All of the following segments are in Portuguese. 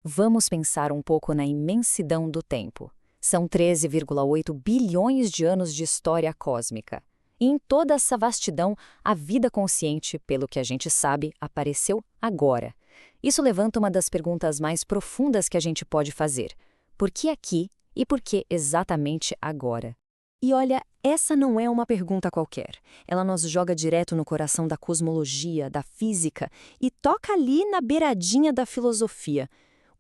Vamos pensar um pouco na imensidão do tempo. São 13,8 bilhões de anos de história cósmica. E em toda essa vastidão, a vida consciente, pelo que a gente sabe, apareceu agora. Isso levanta uma das perguntas mais profundas que a gente pode fazer. Por que aqui e por que exatamente agora? E olha, essa não é uma pergunta qualquer. Ela nos joga direto no coração da cosmologia, da física e toca ali na beiradinha da filosofia.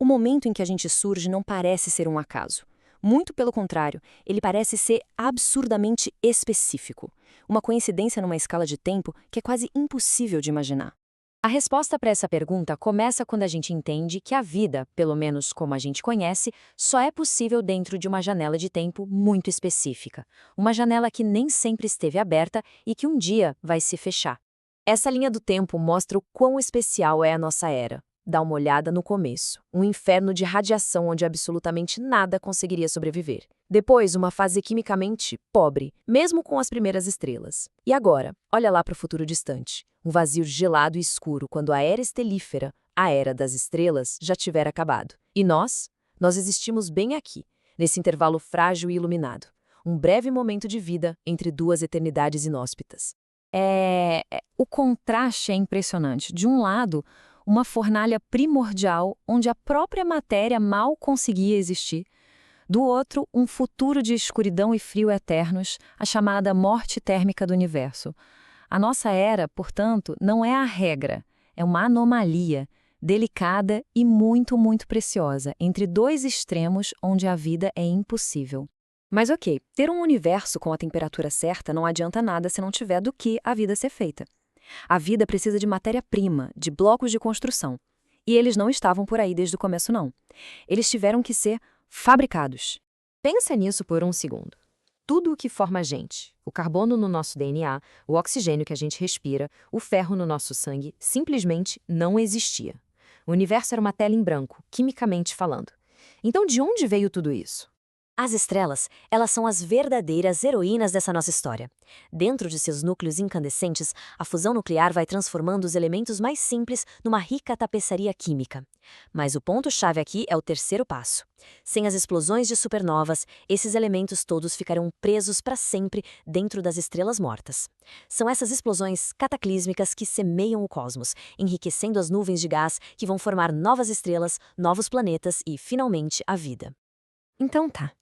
O momento em que a gente surge não parece ser um acaso. Muito pelo contrário, ele parece ser absurdamente específico. Uma coincidência numa escala de tempo que é quase impossível de imaginar. A resposta para essa pergunta começa quando a gente entende que a vida, pelo menos como a gente conhece, só é possível dentro de uma janela de tempo muito específica. Uma janela que nem sempre esteve aberta e que um dia vai se fechar. Essa linha do tempo mostra o quão especial é a nossa era. Dá uma olhada no começo. Um inferno de radiação onde absolutamente nada conseguiria sobreviver. Depois, uma fase quimicamente pobre, mesmo com as primeiras estrelas. E agora, olha lá para o futuro distante. Um vazio gelado e escuro quando a era estelífera, a era das estrelas, já tiver acabado. E nós? Nós existimos bem aqui, nesse intervalo frágil e iluminado. Um breve momento de vida entre duas eternidades inóspitas. O contraste é impressionante. De um lado, uma fornalha primordial onde a própria matéria mal conseguia existir. Do outro, um futuro de escuridão e frio eternos, a chamada morte térmica do universo. A nossa era, portanto, não é a regra, é uma anomalia, delicada e muito, muito preciosa, entre dois extremos onde a vida é impossível. Mas ok, ter um universo com a temperatura certa não adianta nada se não tiver do que a vida ser feita. A vida precisa de matéria-prima, de blocos de construção. E eles não estavam por aí desde o começo, não. Eles tiveram que ser fabricados. Pensa nisso por um segundo. Tudo o que forma a gente, o carbono no nosso DNA, o oxigênio que a gente respira, o ferro no nosso sangue, simplesmente não existia. O universo era uma tela em branco, quimicamente falando. Então, de onde veio tudo isso? As estrelas, elas são as verdadeiras heroínas dessa nossa história. Dentro de seus núcleos incandescentes, a fusão nuclear vai transformando os elementos mais simples numa rica tapeçaria química. Mas o ponto-chave aqui é o terceiro passo. Sem as explosões de supernovas, esses elementos todos ficarão presos para sempre dentro das estrelas mortas. São essas explosões cataclísmicas que semeiam o cosmos, enriquecendo as nuvens de gás que vão formar novas estrelas, novos planetas e, finalmente, a vida. Então tá.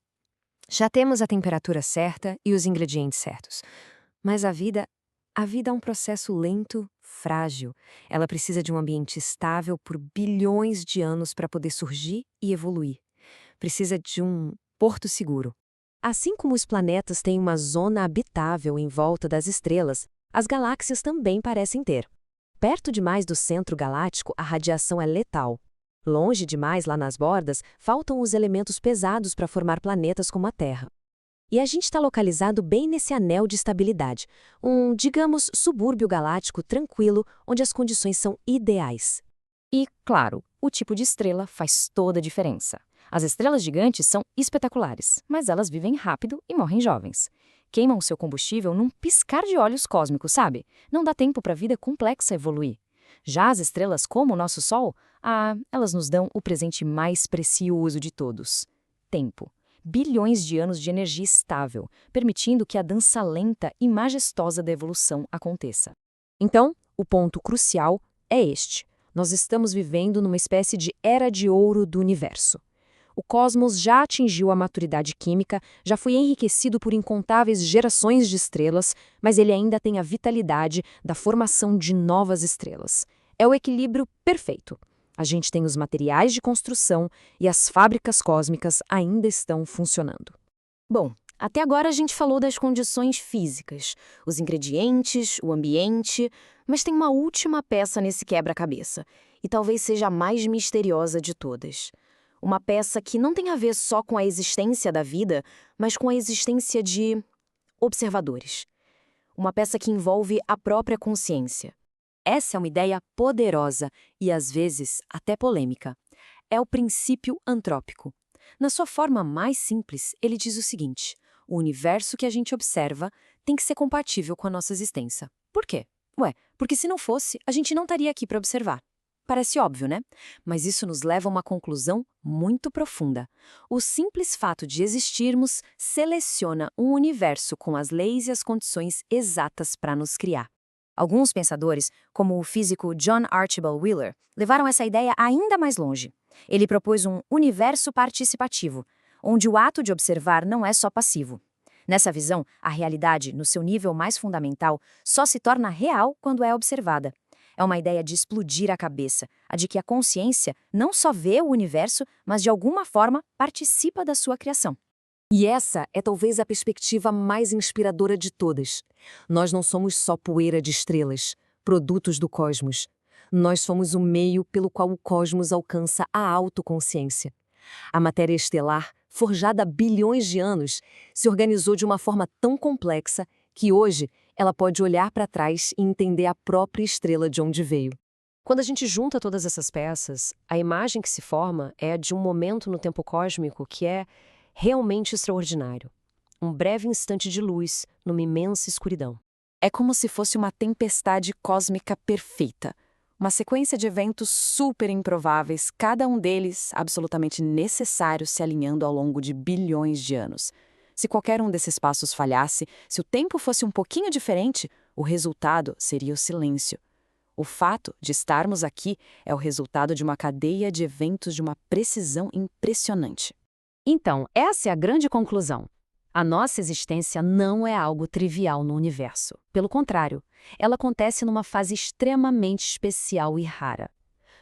Já temos a temperatura certa e os ingredientes certos. Mas a vida é um processo lento, frágil. Ela precisa de um ambiente estável por bilhões de anos para poder surgir e evoluir. Precisa de um porto seguro. Assim como os planetas têm uma zona habitável em volta das estrelas, as galáxias também parecem ter. Perto demais do centro galáctico, a radiação é letal. Longe demais, lá nas bordas, faltam os elementos pesados para formar planetas como a Terra. E a gente está localizado bem nesse anel de estabilidade, digamos, subúrbio galáctico tranquilo, onde as condições são ideais. E, claro, o tipo de estrela faz toda a diferença. As estrelas gigantes são espetaculares, mas elas vivem rápido e morrem jovens. Queimam seu combustível num piscar de olhos cósmicos, sabe? Não dá tempo para a vida complexa evoluir. Já as estrelas como o nosso Sol, elas nos dão o presente mais precioso de todos: tempo. Bilhões de anos de energia estável, permitindo que a dança lenta e majestosa da evolução aconteça. Então, o ponto crucial é este. Nós estamos vivendo numa espécie de era de ouro do universo. O cosmos já atingiu a maturidade química, já foi enriquecido por incontáveis gerações de estrelas, mas ele ainda tem a vitalidade da formação de novas estrelas. É o equilíbrio perfeito. A gente tem os materiais de construção e as fábricas cósmicas ainda estão funcionando. Bom, até agora a gente falou das condições físicas, os ingredientes, o ambiente, mas tem uma última peça nesse quebra-cabeça, e talvez seja a mais misteriosa de todas. Uma peça que não tem a ver só com a existência da vida, mas com a existência de observadores. Uma peça que envolve a própria consciência. Essa é uma ideia poderosa e, às vezes, até polêmica. É o princípio antrópico. Na sua forma mais simples, ele diz o seguinte: o universo que a gente observa tem que ser compatível com a nossa existência. Por quê? Porque se não fosse, a gente não estaria aqui para observar. Parece óbvio, né? Mas isso nos leva a uma conclusão muito profunda. O simples fato de existirmos seleciona um universo com as leis e as condições exatas para nos criar. Alguns pensadores, como o físico John Archibald Wheeler, levaram essa ideia ainda mais longe. Ele propôs um universo participativo, onde o ato de observar não é só passivo. Nessa visão, a realidade, no seu nível mais fundamental, só se torna real quando é observada. É uma ideia de explodir a cabeça, a de que a consciência não só vê o universo, mas de alguma forma participa da sua criação. E essa é talvez a perspectiva mais inspiradora de todas. Nós não somos só poeira de estrelas, produtos do cosmos. Nós somos o meio pelo qual o cosmos alcança a autoconsciência. A matéria estelar, forjada há bilhões de anos, se organizou de uma forma tão complexa que hoje ela pode olhar para trás e entender a própria estrela de onde veio. Quando a gente junta todas essas peças, a imagem que se forma é a de um momento no tempo cósmico que é realmente extraordinário. Um breve instante de luz numa imensa escuridão. É como se fosse uma tempestade cósmica perfeita. Uma sequência de eventos super improváveis, cada um deles absolutamente necessário se alinhando ao longo de bilhões de anos. Se qualquer um desses passos falhasse, se o tempo fosse um pouquinho diferente, o resultado seria o silêncio. O fato de estarmos aqui é o resultado de uma cadeia de eventos de uma precisão impressionante. Então, essa é a grande conclusão. A nossa existência não é algo trivial no universo. Pelo contrário, ela acontece numa fase extremamente especial e rara.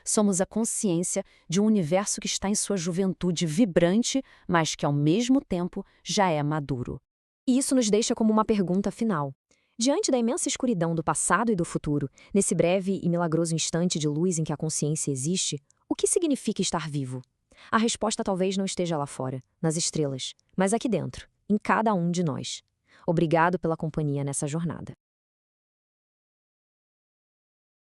Somos a consciência de um universo que está em sua juventude vibrante, mas que, ao mesmo tempo, já é maduro. E isso nos deixa como uma pergunta final. Diante da imensa escuridão do passado e do futuro, nesse breve e milagroso instante de luz em que a consciência existe, o que significa estar vivo? A resposta talvez não esteja lá fora, nas estrelas, mas aqui dentro, em cada um de nós. Obrigado pela companhia nessa jornada.